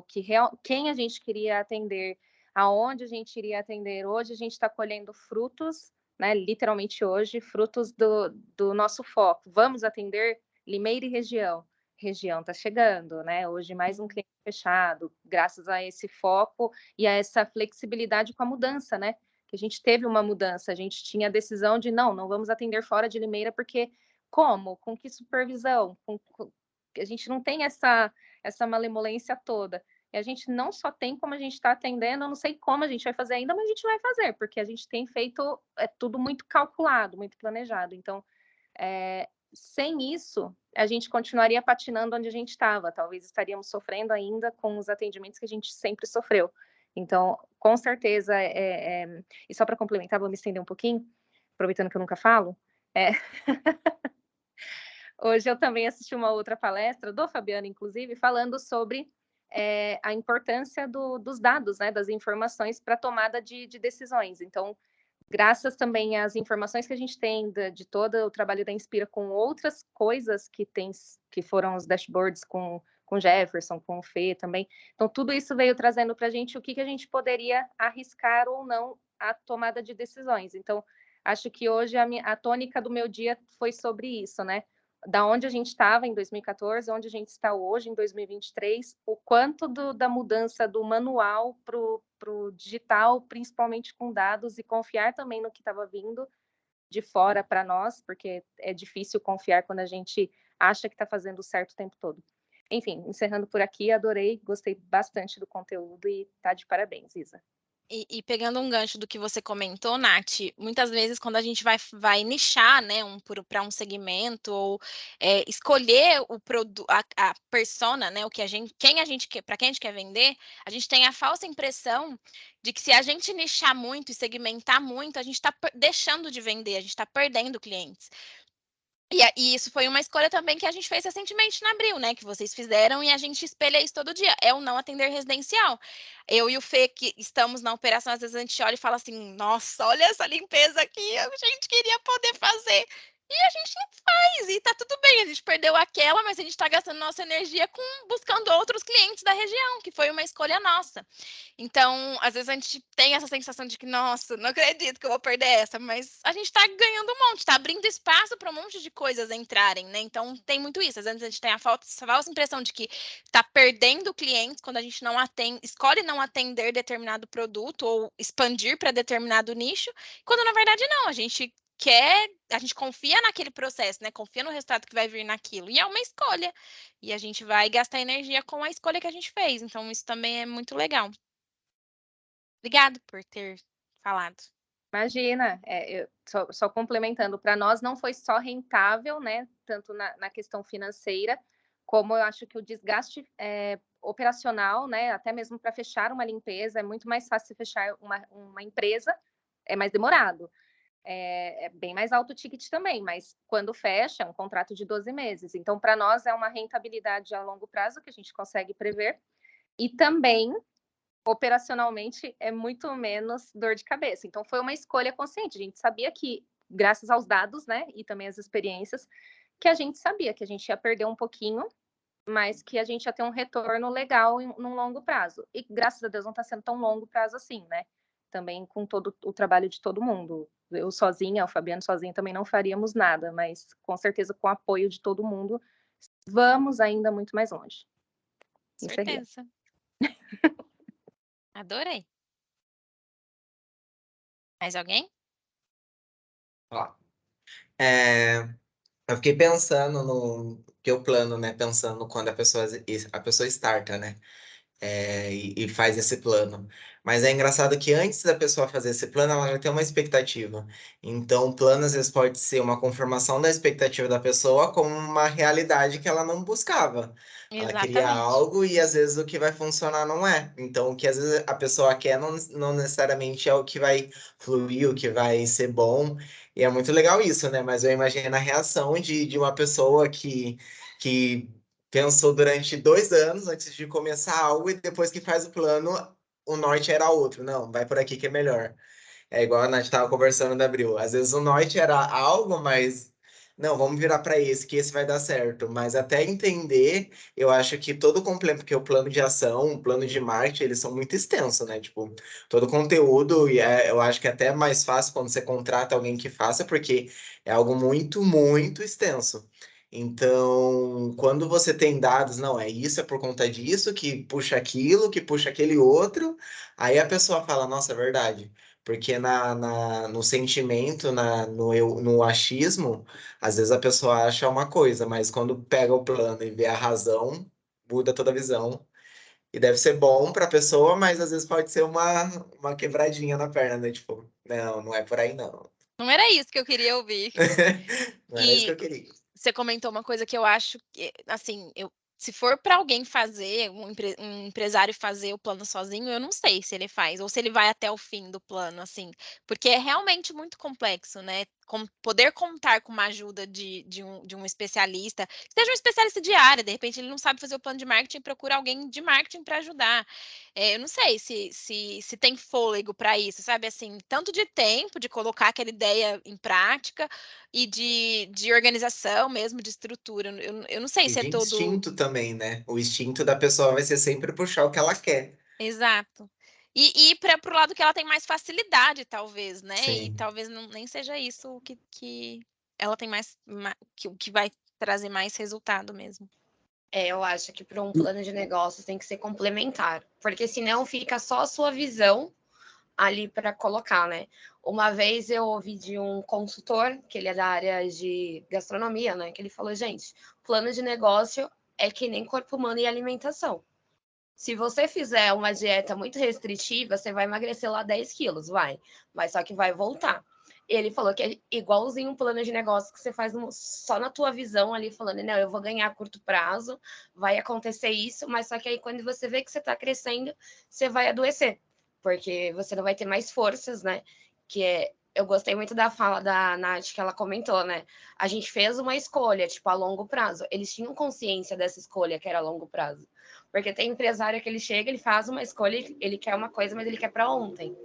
quem a gente queria atender, aonde a gente iria atender. Hoje a gente está colhendo frutos, né, literalmente hoje, frutos do nosso foco. Vamos atender Limeira e região. Região está chegando, né? Hoje mais um cliente fechado, graças a esse foco e a essa flexibilidade com a mudança, né? Que a gente teve uma mudança, a gente tinha a decisão de não vamos atender fora de Limeira, porque como? Com que supervisão? A gente não tem essa malemolência toda. E a gente não só tem como a gente está atendendo, eu não sei como a gente vai fazer ainda, mas a gente vai fazer, porque a gente tem feito tudo muito calculado, muito planejado. Então, sem isso, a gente continuaria patinando onde a gente estava. Talvez estaríamos sofrendo ainda com os atendimentos que a gente sempre sofreu. Então, com certeza, e só para complementar, vou me estender um pouquinho, aproveitando que eu nunca falo. Hoje eu também assisti uma outra palestra, do Fabiano, inclusive, falando sobre a importância dos dados, né, das informações para a tomada de decisões. Então, graças também às informações que a gente tem de todo o trabalho da Inspira com outras coisas que foram os dashboards com Jefferson, com o Fê também. Então, tudo isso veio trazendo para a gente o que a gente poderia arriscar ou não a tomada de decisões. Então, acho que hoje a tônica do meu dia foi sobre isso, né? Da onde a gente estava em 2014, onde a gente está hoje, em 2023, o quanto da mudança do manual para o digital, principalmente com dados, e confiar também no que estava vindo de fora para nós, porque é difícil confiar quando a gente acha que está fazendo certo o tempo todo. Enfim, encerrando por aqui, adorei, gostei bastante do conteúdo e tá de parabéns, Isa. E pegando um gancho do que você comentou, Nath, muitas vezes quando a gente vai nichar, né, para um segmento ou escolher o produto, a persona, né, para quem a gente quer vender, a gente tem a falsa impressão de que se a gente nichar muito e segmentar muito, a gente está deixando de vender, a gente está perdendo clientes. E isso foi uma escolha também que a gente fez recentemente na Abril, né? Que vocês fizeram e a gente espelha isso todo dia. É o não atender residencial. Eu e o Fê, que estamos na operação, às vezes a gente olha e fala assim: nossa, olha essa limpeza aqui, a gente queria poder fazer. E a gente faz, e tá tudo bem. A gente perdeu aquela, mas a gente tá gastando nossa energia buscando outros clientes da região, que foi uma escolha nossa. Então, às vezes a gente tem essa sensação de que, nossa, não acredito que eu vou perder essa, mas a gente está ganhando um monte, está abrindo espaço para um monte de coisas entrarem, né? Então, tem muito isso. Às vezes a gente tem a falsa impressão de que está perdendo clientes quando a gente não escolhe não atender determinado produto ou expandir para determinado nicho, quando na verdade não, a gente confia naquele processo, né? Confia no resultado que vai vir naquilo. E é uma escolha. E a gente vai gastar energia com a escolha que a gente fez. Então, isso também é muito legal. Obrigado por ter falado. Imagina, eu só complementando, para nós não foi só rentável, né, tanto na questão financeira, como eu acho que o desgaste operacional, né, até mesmo para fechar uma limpeza, é muito mais fácil fechar uma empresa, é mais demorado. É bem mais alto o ticket também, mas quando fecha, é um contrato de 12 meses. Então, para nós, é uma rentabilidade a longo prazo que a gente consegue prever. E também, operacionalmente, é muito menos dor de cabeça. Então, foi uma escolha consciente. A gente sabia que, graças aos dados, né, e também às experiências, que a gente sabia que a gente ia perder um pouquinho, mas que a gente ia ter um retorno legal num longo prazo. E, graças a Deus, não está sendo tão longo prazo assim, né? Também com todo o trabalho de todo mundo. Eu sozinha, o Fabiano sozinho também não faríamos nada, mas com certeza com o apoio de todo mundo, vamos ainda muito mais longe. Encerrei. Certeza. Adorei. Mais alguém? Ó, eu fiquei pensando no que eu plano, né? Pensando quando a pessoa starta, né? E faz esse plano. Mas é engraçado que antes da pessoa fazer esse plano, ela já tem uma expectativa. Então, o plano às vezes pode ser uma confirmação da expectativa da pessoa como uma realidade que ela não buscava. Ela queria Exatamente. algo e às vezes o que vai funcionar não é. Então, o que às vezes a pessoa quer não necessariamente é o que vai fluir, o que vai ser bom. E é muito legal isso, né? Mas eu imagino a reação de uma pessoa que pensou durante 2 anos antes de começar algo e depois que faz o plano, o norte era outro. Não, vai por aqui que é melhor. É igual a Nath estava conversando da Abril. Às vezes o norte era algo, mas não, vamos virar para esse, que esse vai dar certo. Mas até entender, eu acho que todo o complemento, porque o plano de ação, o plano de marketing, eles são muito extensos, né? Tipo, todo o conteúdo, eu acho que é até mais fácil quando você contrata alguém que faça, porque é algo muito, muito extenso. Então, quando você tem dados, não, é isso, é por conta disso, que puxa aquilo, que puxa aquele outro, aí a pessoa fala, nossa, é verdade. Porque no sentimento, no achismo, às vezes a pessoa acha uma coisa, mas quando pega o plano e vê a razão, muda toda a visão. E deve ser bom para a pessoa, mas às vezes pode ser uma quebradinha na perna, né? Tipo, não é por aí não. Não era isso que eu queria ouvir. Não era isso que E eu queria. você comentou uma coisa que eu acho que, assim, se for para alguém fazer, um empresário fazer o plano sozinho, eu não sei se ele faz, ou se ele vai até o fim do plano, assim, porque é realmente muito complexo, né? Poder contar com uma ajuda de um especialista, que seja um especialista de área, de repente ele não sabe fazer o plano de marketing, procura alguém de marketing para ajudar. Eu não sei se tem fôlego para isso, sabe? Assim, tanto de tempo de colocar aquela ideia em prática e de organização mesmo, de estrutura. Eu não sei E se é de todo. instinto também, né? O instinto da pessoa vai ser sempre puxar o que ela quer. Exato. E ir para o lado que ela tem mais facilidade, talvez, né? E Sim. talvez nem seja isso que ela tem o que vai trazer mais resultado mesmo. Eu acho que para um plano de negócios tem que ser complementar, porque senão fica só a sua visão ali para colocar, né? Uma vez eu ouvi de um consultor, que ele é da área de gastronomia, né? Que ele falou, gente, plano de negócio é que nem corpo humano e alimentação. Se você fizer uma dieta muito restritiva, você vai emagrecer lá 10 quilos, vai. Mas só que vai voltar. Ele falou que é igualzinho um plano de negócio que você faz só na tua visão ali, falando, não, eu vou ganhar a curto prazo, vai acontecer isso, mas só que aí quando você vê que você está crescendo, você vai adoecer, porque você não vai ter mais forças, né? Eu gostei muito da fala da Nath, que ela comentou, né? A gente fez uma escolha, tipo, a longo prazo. Eles tinham consciência dessa escolha, que era a longo prazo. Porque tem empresário que ele chega, ele faz uma escolha, ele quer uma coisa, mas ele quer para ontem.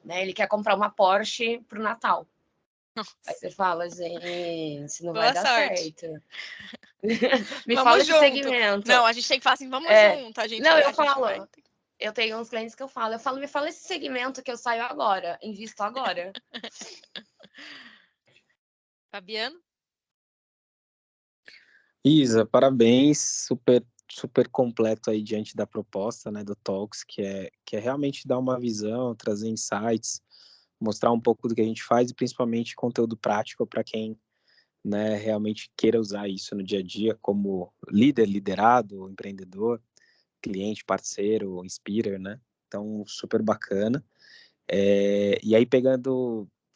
Né? Ele quer comprar uma Porsche para o Natal. Aí você fala, gente, não vai Boa dar sorte. certo. Me fala Vamos esse junto. segmento. Não, a gente tem que falar assim, vamos junto. Não, eu A gente falo. vai. Eu tenho uns clientes que eu falo, me fala esse segmento que eu saio agora, invisto agora. Fabiano? Isa, parabéns, super completo aí diante da proposta, né, do Talks, que é realmente dar uma visão, trazer insights, mostrar um pouco do que a gente faz e principalmente conteúdo prático para quem, né, realmente queira usar isso no dia a dia como líder, liderado, empreendedor, cliente, parceiro, inspirer, né? Então, super bacana. E aí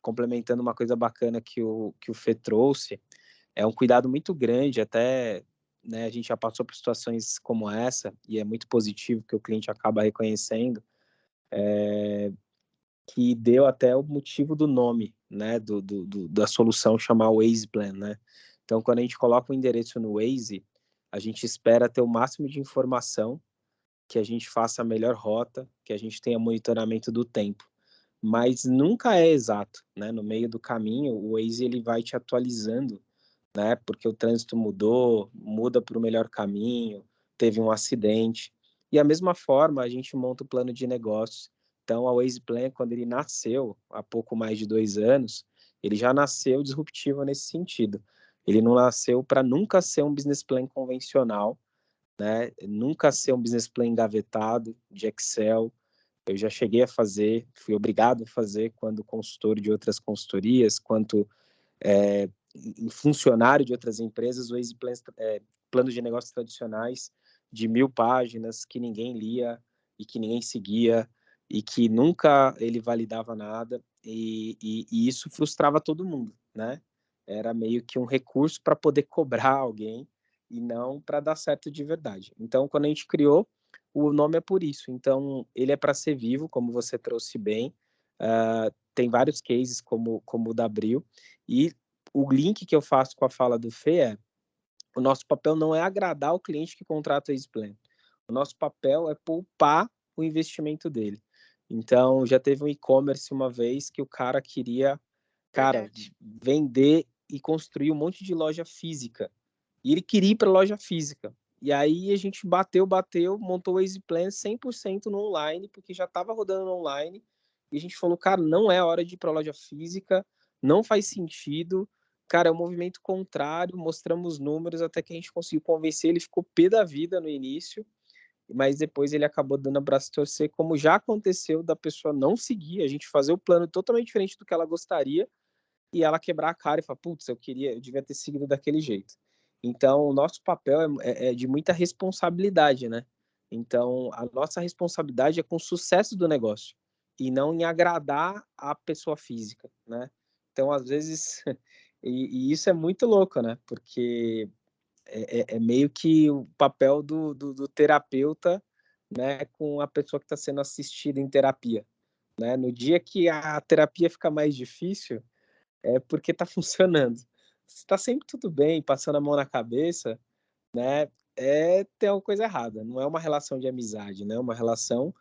complementando uma coisa bacana que o Fê trouxe, é um cuidado muito grande, até, né, a gente já passou por situações como essa, e é muito positivo que o cliente acaba reconhecendo, que deu até o motivo do nome, né, da solução chamar Waze Plan, né? Então, quando a gente coloca o endereço no Waze, a gente espera ter o máximo de informação, que a gente faça a melhor rota, que a gente tenha monitoramento do tempo. Mas nunca é exato, né? No meio do caminho, o Waze ele vai te atualizando, né? Porque o trânsito muda para o melhor caminho, teve um acidente. E a mesma forma, a gente monta o plano de negócios. Então, a Waze Plan, quando ele nasceu, há pouco mais de 2 anos, ele já nasceu disruptivo nesse sentido. Ele não nasceu para nunca ser um business plan convencional, né? Nunca ser um business plan engavetado de Excel. Eu já cheguei a fazer, fui obrigado a fazer quando consultor de outras consultorias, quanto funcionário de outras empresas, Waze Plans, planos de negócios tradicionais de 1000 páginas que ninguém lia e que ninguém seguia e que nunca ele validava nada e isso frustrava todo mundo, né? Era meio que um recurso para poder cobrar alguém e não para dar certo de verdade. Então, quando a gente criou, o nome é por isso. Então, ele é para ser vivo, como você trouxe bem. Tem vários cases como o da Abril. E o link que eu faço com a fala do Fê é: o nosso papel não é agradar o cliente que contrata o Waze. O nosso papel é poupar o investimento dele. Então, já teve um e-commerce uma vez que o cara queria, vender e construir um monte de loja física. E ele queria ir para loja física. E aí a gente bateu, montou o Waze Plan 100% no online, porque já estava rodando no online. E a gente falou, cara, não é hora de ir para loja física, não faz sentido. Cara, é um movimento contrário, mostramos números até que a gente conseguiu convencer. Ele ficou pé da vida no início, mas depois ele acabou dando abraço a torcer, como já aconteceu da pessoa não seguir, a gente fazer o plano totalmente diferente do que ela gostaria, e ela quebrar a cara e falar, putz, eu devia ter seguido daquele jeito. Então, o nosso papel é de muita responsabilidade, né? Então, a nossa responsabilidade é com o sucesso do negócio e não em agradar a pessoa física, né? Então, às vezes, e isso é muito louco, né? Porque é meio que o papel do terapeuta, né, com a pessoa que está sendo assistida em terapia, né? No dia que a terapia fica mais difícil, é porque está funcionando. Se está sempre tudo bem, passando a mão na cabeça, né? Tem alguma coisa errada. Não é uma relação de amizade, né? É uma relação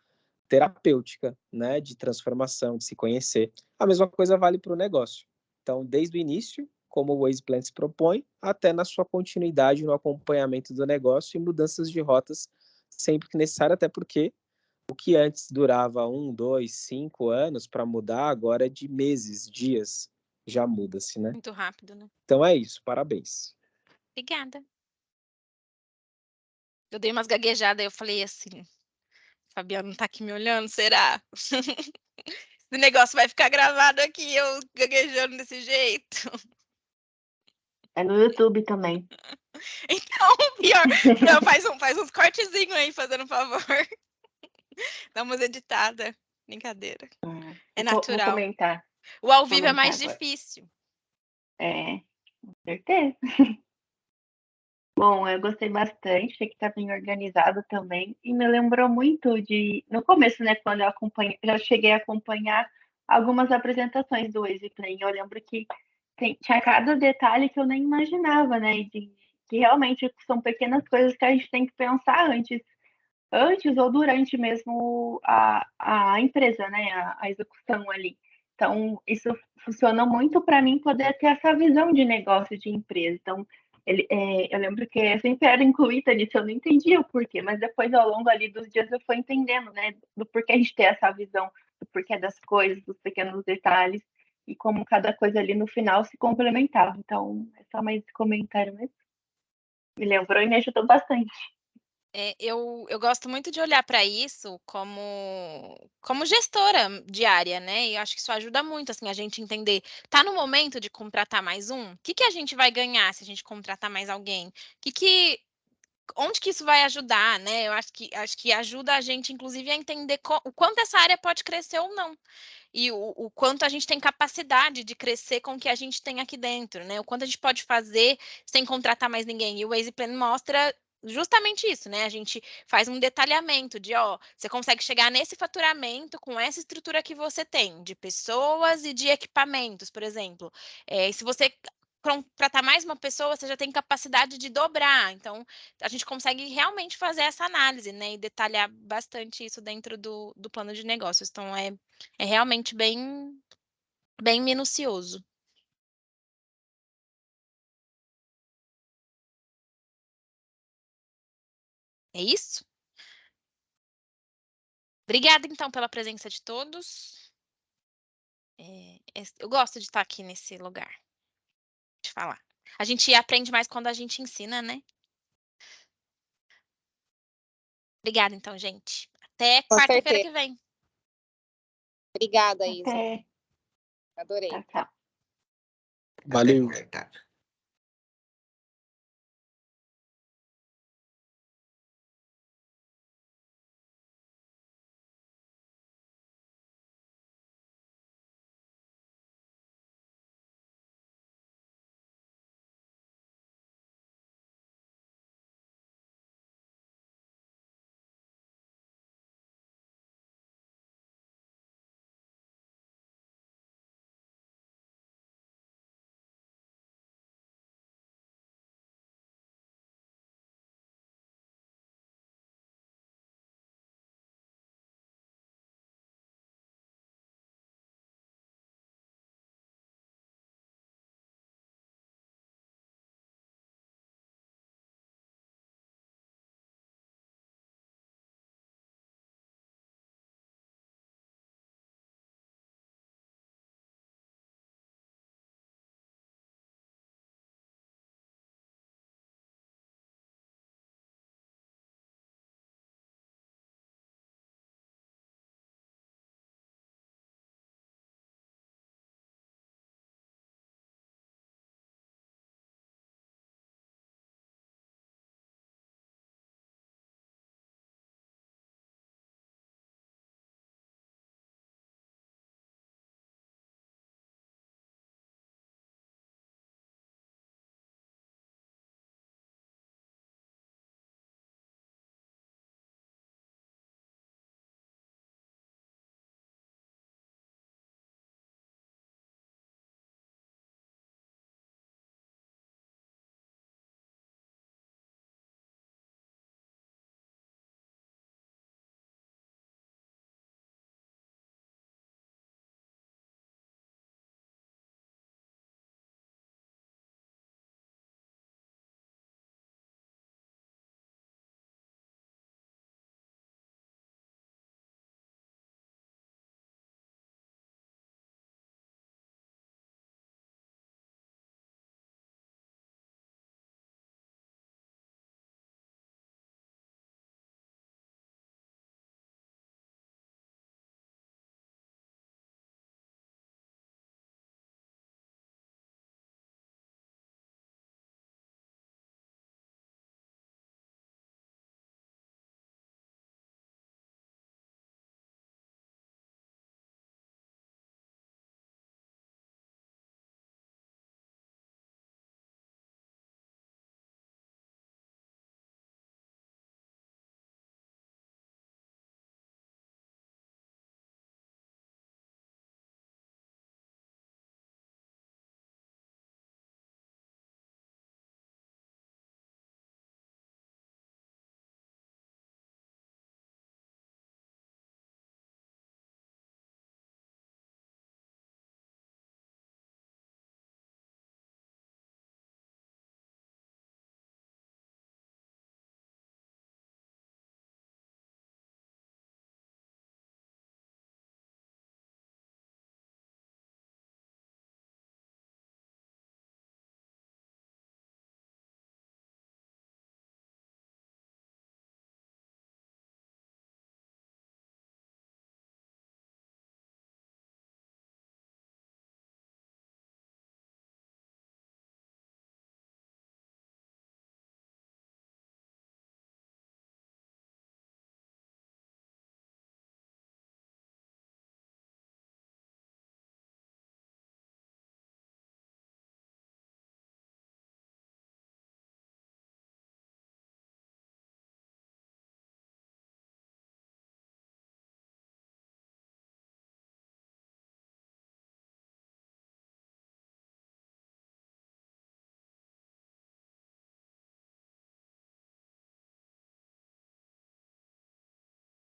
terapêutica, né? De transformação, de se conhecer. A mesma coisa vale para o negócio. Então, desde o início, como o Waze Plan se propõe, até na sua continuidade no acompanhamento do negócio e mudanças de rotas sempre que necessário, até porque o que antes durava 1, 2, 5 anos para mudar, agora é de meses, dias, já muda-se, né? Muito rápido, né? Então é isso, parabéns. Obrigada. Eu dei umas gaguejadas, eu falei assim, Fabiano não tá aqui me olhando, será? Esse negócio vai ficar gravado aqui, eu gaguejando desse jeito. É no YouTube também. Então, pior. Não, faz uns cortezinhos aí, fazendo um favor. Dá umas editadas. Brincadeira. É Vou natural. comentar. O ao vivo é Comentar mais agora. difícil. Com certeza. Bom, eu gostei bastante, achei que tá bem organizado também, e me lembrou muito no começo, né, quando eu já cheguei a acompanhar algumas apresentações do Waze Play, eu lembro que tinha cada detalhe que eu nem imaginava, né, que realmente são pequenas coisas que a gente tem que pensar antes ou durante mesmo a empresa, né, a execução ali. Então, isso funciona muito para mim poder ter essa visão de negócio de empresa. Então, eu lembro que eu sempre era incluída nisso, eu não entendia o porquê, mas depois, ao longo ali dos dias, eu fui entendendo, né, do porquê a gente ter essa visão, do porquê das coisas, dos pequenos detalhes, e como cada coisa ali no final se complementava. Então, é só mais esse comentário mesmo. Me lembrou e me ajudou bastante. Eu gosto muito de olhar para isso como gestora diária, né? E eu acho que isso ajuda muito, assim, a gente entender. Tá no momento de contratar mais um? O que a gente vai ganhar se a gente contratar mais alguém? onde que isso vai ajudar, né? Eu acho que ajuda a gente, inclusive, a entender o quanto essa área pode crescer ou não. E o quanto a gente tem capacidade de crescer com o que a gente tem aqui dentro, né? O quanto a gente pode fazer sem contratar mais ninguém. E o Waze Plan mostra justamente isso, né? A gente faz um detalhamento de, ó, você consegue chegar nesse faturamento com essa estrutura que você tem, de pessoas e de equipamentos, por exemplo. Se você contratar mais uma pessoa, você já tem capacidade de dobrar. Então, a gente consegue realmente fazer essa análise, né? E detalhar bastante isso dentro do plano de negócios. Então, é realmente bem minucioso. É isso? Obrigada, então, pela presença de todos. Eu gosto de estar aqui nesse lugar, de falar. A gente aprende mais quando a gente ensina, né? Obrigada, então, gente. Até Com quarta-feira certeza. que vem. Obrigada, Isa. Até. Adorei. Tchau, tchau. Valeu. Até quarta.